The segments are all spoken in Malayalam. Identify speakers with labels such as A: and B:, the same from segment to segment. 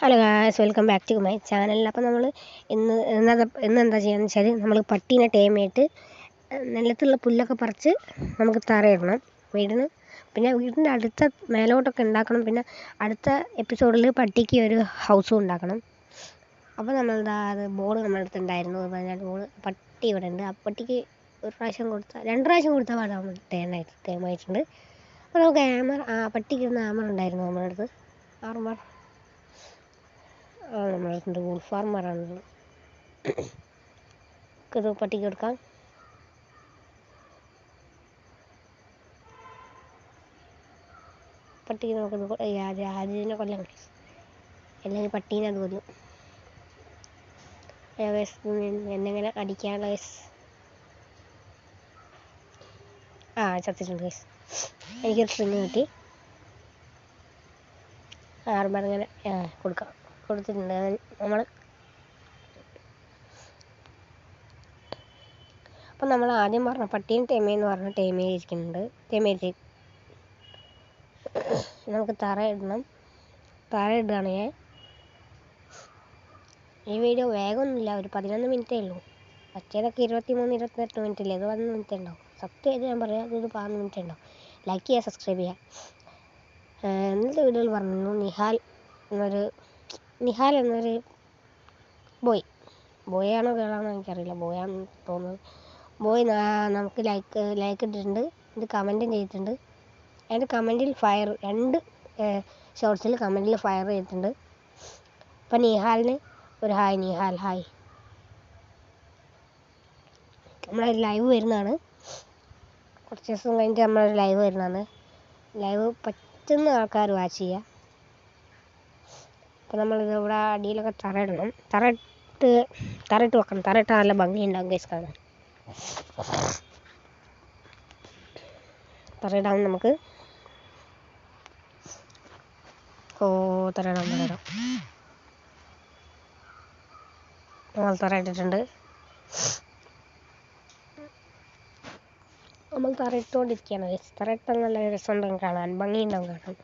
A: Hello guys, welcome back to my channel. അപ്പോൾ നമ്മൾ ഇന്ന് എന്താ ചെയ്യുകയെന്ന് വെച്ചാൽ, നമ്മൾ പട്ടീനെ ടൈം ചെയ്തിട്ട് നിലത്തുള്ള പുല്ലൊക്കെ പറിച്ച് നമുക്ക് തറയിടണം വീടിന്. പിന്നെ വീടിൻ്റെ അടുത്ത മേലോട്ടൊക്കെ ഉണ്ടാക്കണം. പിന്നെ അടുത്ത എപ്പിസോഡിൽ പട്ടിക്ക് ഒരു ഹൗസും ഉണ്ടാക്കണം. അപ്പോൾ അത് ബോൾ നമ്മുടെ അടുത്തുണ്ടായിരുന്നു. പറഞ്ഞാൽ പട്ടി ഇവിടെ ഉണ്ട്. ആ പട്ടിക്ക് ഒരു പ്രാവശ്യം കൊടുത്താൽ 2 പ്രാവശ്യം കൊടുത്താൽ പാടാൻ ടൈമായിട്ടുണ്ട്. അപ്പോൾ നമുക്ക് പട്ടിക്ക് ഇരുന്ന ആമർ ഉണ്ടായിരുന്നു നമ്മുടെ അടുത്ത്. ആർമർ നമ്മുടെ അടുത്തുണ്ട്. വൂൾ ഫാർമറാണ്. ഇത് പട്ടിക്ക് കൊടുക്കാം. പട്ടിക്ക് നമുക്ക് ഹാജിനെ കൊല്ലം, അല്ലെങ്കിൽ പട്ടീനെ അത് കൊല്ലും. എന്നെങ്ങനെ അടിക്കാനുള്ള ചത്തിട്ടുണ്ട് ഗൈസ്. എനിക്കൊരു സ്ട്രിങ് കിട്ടി. ആർമർ ഇങ്ങനെ കൊടുത്തിട്ടുണ്ട് നമ്മൾ. അപ്പം നമ്മൾ ആദ്യം പറഞ്ഞ പട്ടീനെ ടൈമെന്ന് പറഞ്ഞ ടൈമേജിരിക്കുന്നുണ്ട്. നമുക്ക് തറയിടണം. തറയിടുകയാണെങ്കിൽ ഈ വീഡിയോ വേഗമൊന്നുമില്ല, ഒരു 11 മിനിറ്റേ ഉള്ളൂ. മറ്റേതൊക്കെ 23-28 മിനിറ്റ് ഇല്ലേ, ഇത് 11 മിനിറ്റ് ഉണ്ടാവും. സത്യമായിട്ട് ഞാൻ പറയാം, ഇതൊരു 11 മിനിറ്റ് ഉണ്ടാവും. ലൈക്ക് ചെയ്യുക, സബ്സ്ക്രൈബ് ചെയ്യുക. ഇന്നത്തെ വീഡിയോയിൽ പറഞ്ഞു നിഹാൽ എന്നൊരു ബോയാണോ ഗേളാണോ എനിക്കറിയില്ല. ബോയാണെന്ന് തോന്നുന്നത്. നമുക്ക് ലൈക്ക് ഇട്ടിട്ടുണ്ട്. ഇത് കമൻറ്റും ചെയ്തിട്ടുണ്ട്. അതിൻ്റെ കമൻറ്റിൽ 2 ഷോർട്സിൽ കമൻറ്റിൽ ഫയർ ചെയ്തിട്ടുണ്ട്. അപ്പം നിഹാലിന് ഒരു ഹായ്. നിഹാൽ ഹായ്. നമ്മളൊരു ലൈവ് വരുന്നതാണ്. കുറച്ച് ദിവസം കഴിഞ്ഞിട്ട് നമ്മളൊരു ലൈവ് വരുന്നതാണ്. ലൈവ് പറ്റുന്ന ആൾക്കാർ വാച്ച് ചെയ്യുക. അപ്പോൾ നമ്മളിത് ഇവിടെ അടിയിലൊക്കെ തറയിടണം. തറയിട്ട് വെക്കണം. തറയിട്ട് നല്ല ഭംഗിയുണ്ടാകും ഗൈസ് കാണാൻ. തറയിടാൻ നമുക്ക് തറയിടാം. നമ്മൾ തറയിട്ടിട്ടുണ്ട്. നമ്മൾ തറയിട്ടുകൊണ്ടിരിക്കുകയാണ് ഗൈസ്. തറയിട്ടാൽ നല്ല രസമുണ്ടാകും കാണാൻ, ഭംഗിയുണ്ടാകും കാണാൻ.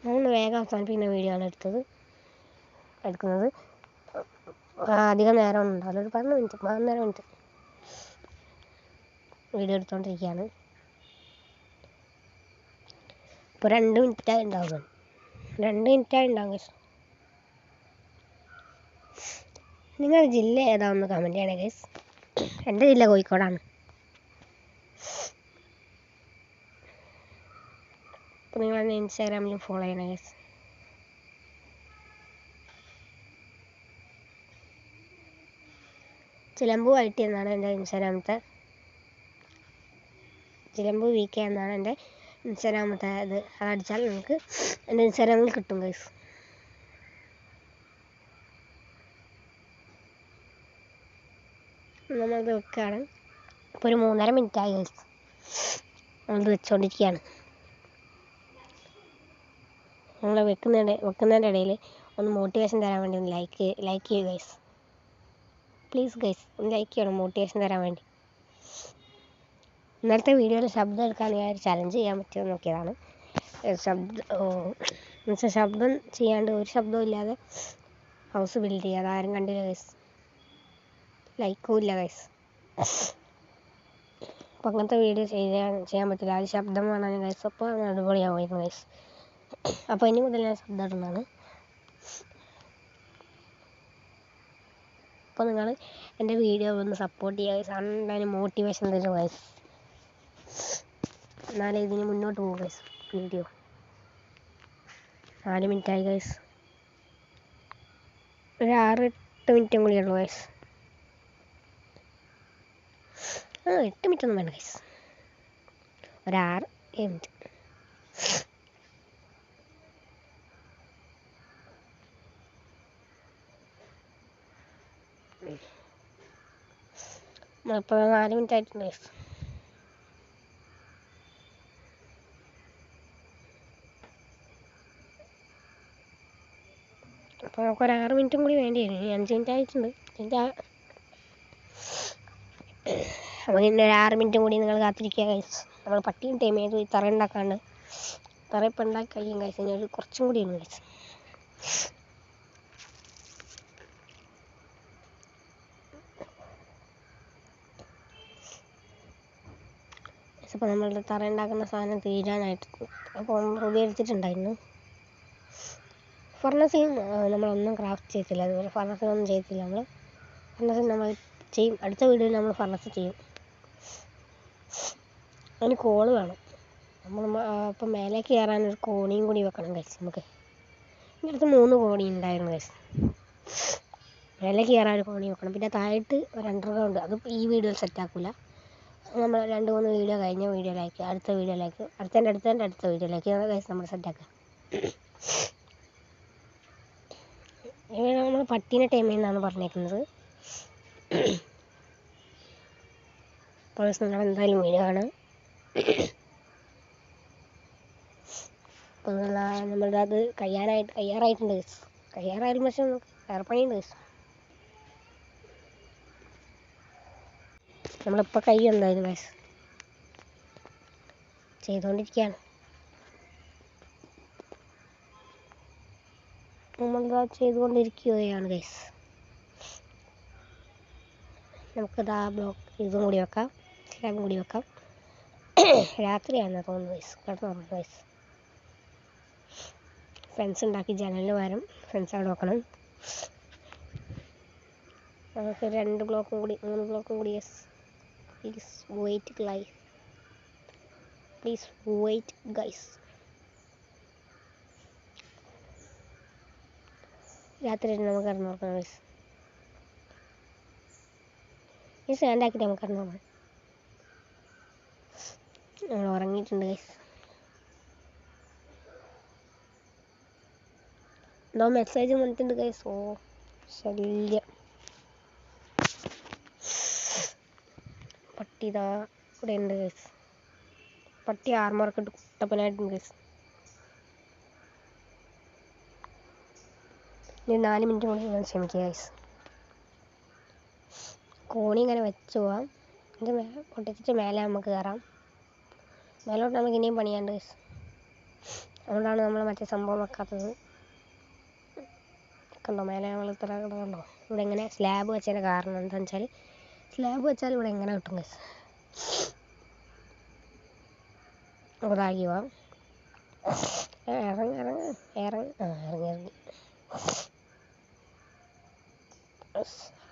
A: നമ്മൾ വേഗം അവസാനിപ്പിക്കുന്ന വീഡിയോ ആണ് എടുക്കുന്നത്. അധികം നേരമൊന്നും ഉണ്ടാവില്ല, ഒരു 12 മിനിറ്റ് വീഡിയോ എടുത്തുകൊണ്ടിരിക്കുകയാണ്. ഇപ്പോൾ 2 മിനിറ്റായി ഉണ്ടാവും. 2 മിനിറ്റായി ഉണ്ടാവും ഗൈസ്. നിങ്ങളുടെ ജില്ല ഏതാണെന്ന് കമൻറ്റ് ചെയ്യണേ ഗൈസ്. എൻ്റെ ജില്ല കോഴിക്കോടാണ്. അപ്പോൾ നിങ്ങളെന്നെ ഇൻസ്റ്റാഗ്രാമിലും ഫോളോ ചെയ്യണേ ഗൈസ്. ചിലമ്പു വൈറ്റി എന്നാണ് എൻ്റെ ഇൻസ്റ്റാഗ്രാമത്തെ. ചിലമ്പു VK എന്നാണ് എൻ്റെ ഇൻസ്റ്റാഗ്രാമത്തെ. അതടിച്ചാൽ നമുക്ക് എൻ്റെ ഇൻസ്റ്റാഗ്രാമിൽ കിട്ടും ഗൈസ്. നമ്മളത് വെക്കുകയാണ്. ഇപ്പോൾ ഒരു 3.5 മിനിറ്റായി ഗൈസ്. നമ്മളത് വെച്ചുകൊണ്ടിരിക്കുകയാണ്. നമ്മൾ വെക്കുന്നതിൻ്റെ ഇടയിൽ ഒന്ന് മോട്ടിവേഷൻ തരാൻ വേണ്ടി ഒന്ന് ലൈക്ക് ചെയ്യൂ ഗൈസ്. പ്ലീസ് ഗൈസ്, ഒന്ന് ലൈക്ക് ചെയ്യണം മോട്ടിവേഷൻ തരാൻ വേണ്ടി. ഇന്നലത്തെ വീഡിയോയിൽ ശബ്ദം എടുക്കാൻ ഞാൻ ഒരു ചലഞ്ച് ചെയ്യാൻ പറ്റുമെന്ന് നോക്കിയതാണ്. ശബ്ദം ചെയ്യാണ്ട്, ഒരു ശബ്ദവും ഇല്ലാതെ ഹൗസ് ബിൽഡ് ചെയ്യുക. അതാരും കണ്ടില്ല ഗൈസ്, ലൈക്കും ഇല്ല ഗൈസ്. അപ്പോൾ അങ്ങനത്തെ വീഡിയോ ചെയ്യാൻ പറ്റില്ല. അത് ശബ്ദം വേണം ഗൈസ്. അപ്പോൾ അടിപൊളിയാവുമായിരുന്നു ഗൈസ്. അപ്പോൾ ഇനി മുതൽ ഞാൻ ശബ്ദം ഇടുന്നതാണ്. അപ്പോൾ നിങ്ങൾ എൻ്റെ വീഡിയോ ഒന്ന് സപ്പോർട്ട് ചെയ്യുക ഗൈസ്. അതിന് മോട്ടിവേഷൻ തരും ഗൈസ്. എന്നാലേ ഇതിന് മുന്നോട്ട് പോകും ഗൈസ്. വീഡിയോ 4 മിനിറ്റായി ഗൈസ്. ഒരു 6-8 മിനിറ്റും കൂടി ഉള്ളൂ ഗൈസ്. 8 മിനിറ്റ് ഒന്നും വേണ്ട ഗൈസ്, ഒരു 6-7 മിനിറ്റ്. നമ്മളിപ്പോൾ 4 മിനിറ്റ് ആയിട്ടുണ്ട് ഗൈസ്. അപ്പോൾ നമുക്കൊരു 6 മിനിറ്റും കൂടി വേണ്ടി വരും. 5 മിനിറ്റ് ആയിട്ടുണ്ട്. അപ്പോൾ പിന്നെ ഒരു 6 മിനിറ്റും കൂടി നിങ്ങൾ കാത്തിരിക്കുക ഗൈസ്. നമ്മൾ പട്ടിയും ടൈം ചെയ്ത് ഈ തറ ഉണ്ടാക്കാണ്ട് തറ ഇപ്പം ഉണ്ടാക്കി കഴിയും ഗൈസ്. ഇനി ഒരു കുറച്ചും കൂടി ഉണ്ട് ഗൈസ്. അപ്പോൾ നമ്മളുടെ തറ ഉണ്ടാക്കുന്ന സാധനം തീരാനായിട്ട് അപ്പോൾ റൂബി എടുത്തിട്ടുണ്ടായിരുന്നു. ഫർണസിലും നമ്മളൊന്നും ക്രാഫ്റ്റ് ചെയ്തില്ല. അതുപോലെ ഫർണസിലൊന്നും ചെയ്തില്ല. ഫർണസിൽ നമ്മൾ ചെയ്യും. അടുത്ത വീഡിയോയിൽ നമ്മൾ ഫർണസ് ചെയ്യും. അതിന് കോള് വേണം. നമ്മൾ ഇപ്പം മേലേക്ക് കയറാനൊരു കോണിയും കൂടി വെക്കണം ഗൈസ്. നമുക്ക് എൻ്റെ അടുത്ത് 3 കോണി ഉണ്ടായിരുന്നു ഗൈസ്. മേലേക്ക് കയറാൻ ഒരു കോണി വെക്കണം. പിന്നെ താഴത്ത് ഒരു അണ്ടർഗ്രൗണ്ട്. അത് ഈ വീഡിയോയിൽ സെറ്റാക്കില്ല. നമ്മൾ 2-3 വീഡിയോ കഴിഞ്ഞ വീഡിയോയിലേക്ക് അടുത്ത വീഡിയോയിലേക്ക് അടുത്ത വീഡിയോയിലേക്ക് ഗൈസ് നമ്മൾ സെറ്റാക്കുക. ഇവിടെ നമ്മൾ പട്ടീനെ ടൈം ചെയ്യുന്നതാണ് പറഞ്ഞേക്കുന്നത്. അപ്പോൾ നിങ്ങൾ എന്തായാലും വീഡിയോ കാണാം. അപ്പോൾ നമ്മളുടെ അത് കഴിയാറായിട്ടുണ്ട് ഗൈസ്. കഴിയാറായാലും പക്ഷേ നമുക്ക് വേറെ പണിയുണ്ട് ഗൈസ്. നമ്മളിപ്പോൾ കഴിയും എന്തായാലും ഗൈസ്. ചെയ്തുകൊണ്ടിരിക്കുകയാണ്. നമ്മളിതാ ചെയ്തുകൊണ്ടിരിക്കുകയാണ് ഗൈസ്. നമുക്കിതാ ബ്ലോക്ക് ഇതും കൂടി വെക്കാം, സ്ലാബും കൂടി വെക്കാം. രാത്രിയാണെന്ന് തോന്നുന്നു ഗൈസ്. കിടന്നു ഗൈസ്. ഫെൻസ് ഉണ്ടാക്കി ജനലിന് പകരം ഫെൻസ് അവിടെ വെക്കണം. നമുക്ക് 2 ബ്ലോക്കും കൂടി 3 ബ്ലോക്കും കൂടി ഗൈസ്. Please wait guys. രാത്രി നമുക്ക് കിടന്നു നോക്കാം ഗൈസ്. ഈ സാൻഡാക്കിയിട്ട് നമുക്ക് കിടന്നു നോക്കാം. നമ്മൾ ഉറങ്ങിയിട്ടുണ്ട് ഗൈസ്. എന്തോ മെസ്സേജ് വന്നിട്ടുണ്ട് ഗൈസ്. ഓ ശല്യം. പട്ടി ഇതാ ഇവിടെ ഉണ്ട് ഗൈസ്. പട്ടി ആർമറൊക്കെ ഇട്ട് കുട്ടപ്പനായിട്ടുണ്ട് ഗൈസ്. ഇനി 4 മിനിറ്റ് കൂടി ഞാൻ ക്ഷമിക്കുക ഗൈസ്. കോണി ഇങ്ങനെ വെച്ച് പോവാം. ഇത് പൊട്ടിച്ചിട്ട് മേലെ നമുക്ക് കയറാം. മേലോട്ട് നമുക്ക് ഇനിയും പണിയാണ്ട് ഗൈസ്. അതുകൊണ്ടാണ് നമ്മൾ മറ്റേ സംഭവം വെക്കാത്തത്. കണ്ടോ മേലെ നമ്മൾ ഇത്ര കണ്ടോ. ഇവിടെ ഇങ്ങനെ സ്ലാബ് വെച്ചതിൻ്റെ കാരണം എന്താണെന്ന് വെച്ചാൽ സ്ലാബ് വെച്ചാൽ ഇവിടെ എങ്ങനെ കിട്ടും ഗൈസ്. ഇതാക്കി പോവാം. ഇറങ്ങി.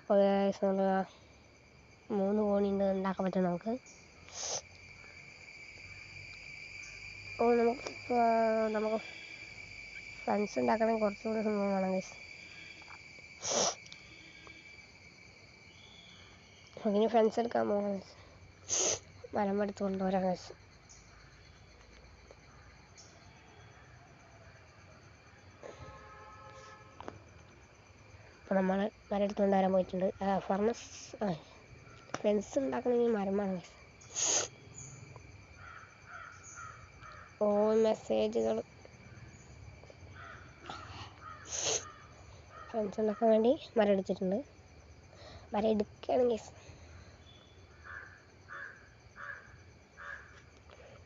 A: അപ്പോൾ നമ്മൾ 3 കോണി ഉണ്ട് ഉണ്ടാക്കാൻ പറ്റും നമുക്ക്. അപ്പോൾ നമുക്ക് ഫ്രണ്ട്സ് ഉണ്ടാക്കണമെങ്കിൽ കുറച്ചുകൂടി സംഭവം വേണം ഗൈസ്. ഇനി ഫ്രണ്ട്സ് എടുക്കാൻ പോകാം ഗൈസ്. മരം എടുത്ത് കൊണ്ടുവരാം ഗൈസ്. അപ്പോൾ നമ്മൾ മരം എടുത്ത് കൊണ്ടുവരാൻ പോയിട്ടുണ്ട്. ഫെൻസ് ഉണ്ടാക്കണമെങ്കിൽ മരം വേണം ഗൈസ്. ഓ മെസ്സേജുകൾ ഫ്രണ്ട്സ് ഉണ്ടാക്കാൻ വേണ്ടി മരം എടുത്തിട്ടുണ്ട്. മരം എടുക്കുകയാണ് ഗൈസ്.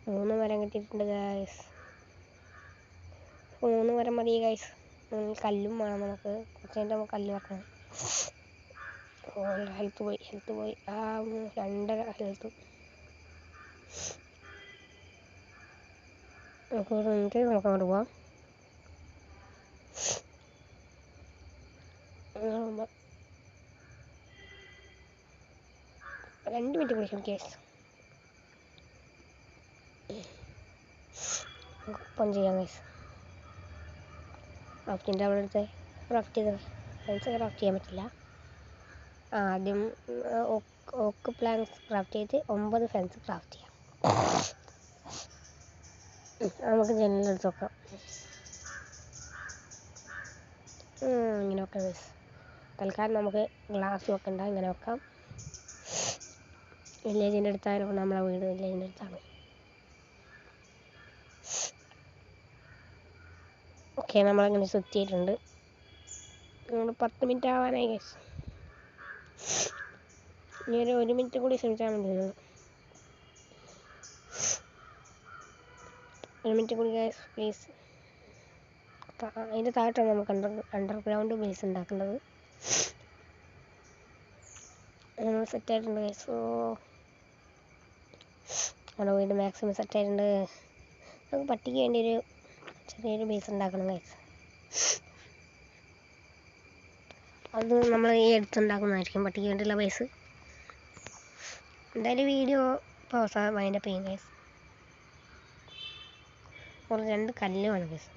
A: 3 മരം കിട്ടിയിട്ടുണ്ട് ഗൈസ്. 3 മരം മതി ഗൈസ്. കല്ലും വേണം നമുക്ക്. കുറച്ച് കഴിഞ്ഞിട്ട് നമുക്ക് കല്ല് വെക്കണം. ഓ ഹെൽത്ത് പോയി 2.5 ഹെൽത്ത്. നമുക്ക് അങ്ങോട്ട് പോവാം. നമ്മൾ 2 മിനിറ്റ് കൂടി കേസ് ഓപ്പൺ ചെയ്യാം ഗൈസ്. ക്രാഫ്റ്റിൻ്റെ അവിടെ അടുത്ത് ക്രാഫ്റ്റ് ചെയ്ത് ഫെൻസ് ക്രാഫ്റ്റ് ചെയ്യാൻ പറ്റില്ല. ആദ്യം ഓക്ക് പ്ലാങ്ക്സ് ക്രാഫ്റ്റ് ചെയ്ത് 9 ഫെൻസ് ക്രാഫ്റ്റ് ചെയ്യാം. നമുക്ക് ജനലെടുത്ത് വെക്കാം. ഇങ്ങനെ വെക്കാം ഗൈസ്. തൽക്കാലം നമുക്ക് ഗ്ലാസ് വെക്കണ്ട, ഇങ്ങനെ വെക്കാം. വില്ലേജിൻ്റെ അടുത്തായതുകൊണ്ട് നമ്മളെ വീട് വില്ലേജിൻ്റെ അടുത്താണ്. ഓക്കെ, നമ്മളങ്ങനെ സെറ്റ് ചെയ്തിട്ടുണ്ട്. 10 മിനിറ്റ് ആവാനായി ഗൈസ്. ഇനി ഒരു 1 മിനിറ്റ് കൂടി ശ്രമിച്ചാൽ മതി. 1 മിനിറ്റ് കൂടി ഗൈസ് പ്ലീസ്. അതിൻ്റെ താഴത്താണ് നമുക്ക് അണ്ടർഗ്രൗണ്ട് ബേസ് ഉണ്ടാക്കേണ്ടത്. നമ്മൾ സെറ്റായിട്ടുണ്ട് ഗൈസ്. നമ്മുടെ വീട് മാക്സിമം സെറ്റായിട്ടുണ്ട്. നമുക്ക് പട്ടിക്ക് വേണ്ടി ഒരു ചെറിയൊരു ബേസ് ഉണ്ടാക്കണം ഗൈസ്. അത് നമ്മൾ ഈ അടുത്തുണ്ടാക്കുന്നതായിരിക്കും പട്ടിക്ക് വേണ്ടിയുള്ള ബേസ്. എന്തായാലും വീഡിയോ ഇപ്പോൾ അവസാനം അതിൻ്റെ പെയിൻ ഗൈസ്. ഒരു 2 കല്ല് വേണം ഗൈസ്.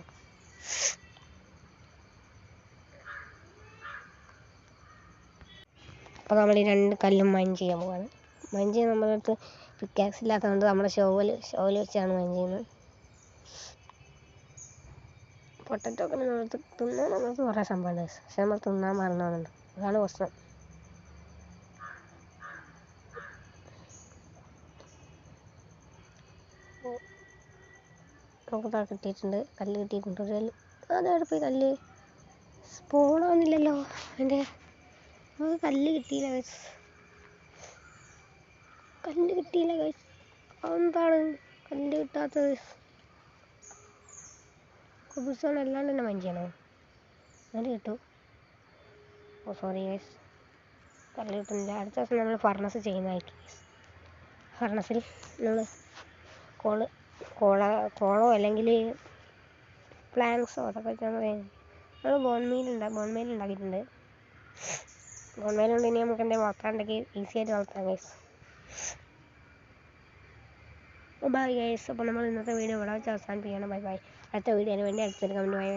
A: അപ്പോൾ നമ്മൾ ഈ 2 കല്ലും മൈൻ ചെയ്യാൻ പോവാണ്. മൈൻ ചെയ്യാൻ നമ്മളടുത്ത് പിക്കാക്സ് ഇല്ലാത്തതുകൊണ്ട് നമ്മൾ ഷോവൽ വെച്ചാണ് മൈൻ ചെയ്യുന്നത്. പൊട്ടറ്റോ ഒക്കെ നമ്മൾ തിന്നാൻ നമുക്ക് കുറേ സംഭവമുണ്ട് ഗൈസ്. പക്ഷെ നമ്മൾ തിന്നാൻ മറന്നുണ്ട്. അതാണ് പ്രശ്നം. നമുക്ക് കിട്ടിയിട്ടുണ്ട്, കല്ല് കിട്ടിയിട്ടുണ്ട്. ഒരു കല്ല് അതെവിടെ പോയി കല്ല്? സ്പോണാവുന്നില്ലല്ലോ എൻ്റെ. നമുക്ക് കല്ല് കിട്ടിയില്ല ഗൈസ്. അതെന്താണ് കല്ല് കിട്ടാത്തത്? കുബിസോൺ അല്ലാണ്ട് തന്നെ മൈൻ ചെയ്യണോ? കല്ല് കിട്ടും. സോറി ഗൈസ്, കല്ല് കിട്ടുന്നില്ല. അടുത്ത ദിവസം നമ്മൾ ഫർണസ് ചെയ്യുന്നതായിരിക്കും ഗൈസ്. ഫർണസിൽ നമ്മൾ കോളോ അല്ലെങ്കിൽ പ്ലാങ്ക്സോ അതൊക്കെ വെച്ചാൽ നമ്മൾ ബോൺമീൽ ഉണ്ടാക്കിയിട്ടുണ്ട്. ബോൺമീലുണ്ട്. ഇനി നമുക്ക് എൻ്റെ വളർത്താനുണ്ടെങ്കിൽ ഈസി ആയിട്ട് വളർത്താം ഗൈസ്. Bye guys. അപ്പോൾ നമ്മൾ ഇന്നത്തെ വീഡിയോ ഇവിടെ വെച്ച് അവസാനിപ്പിക്കുകയാണ്. ബൈ. അടുത്ത വീഡിയോന് വേണ്ടി അടുത്തൊരു കമൻറ്റ് ബൈ.